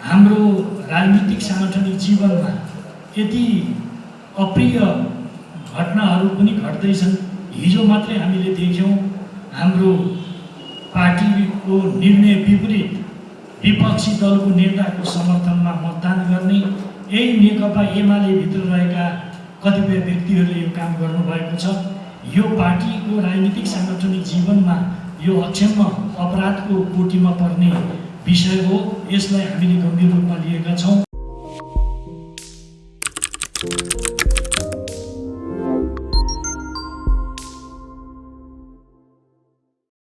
हाम्रो राजनीतिक साङ्गठनिक जीवनमा यति अप्रिय घटनाहरू पनि घट्दैछन्। हिजो मात्रै हामीले देख्यौँ हाम्रो पार्टीको निर्णय विपरीत विपक्षी दलको नेताको समर्थनमा मतदान गर्ने यही नेकपा एमाले भित्र रहेका कतिपय व्यक्तिहरूले यो काम गर्नुभएको छ। यो पार्टीको राजनीतिक साङ्गठनिक जीवनमा यो अक्षम्य अपराधको कोटीमा पर्ने विषय हो। यसलाई हामीले गम्भीर रूपमा लिएका छौँ।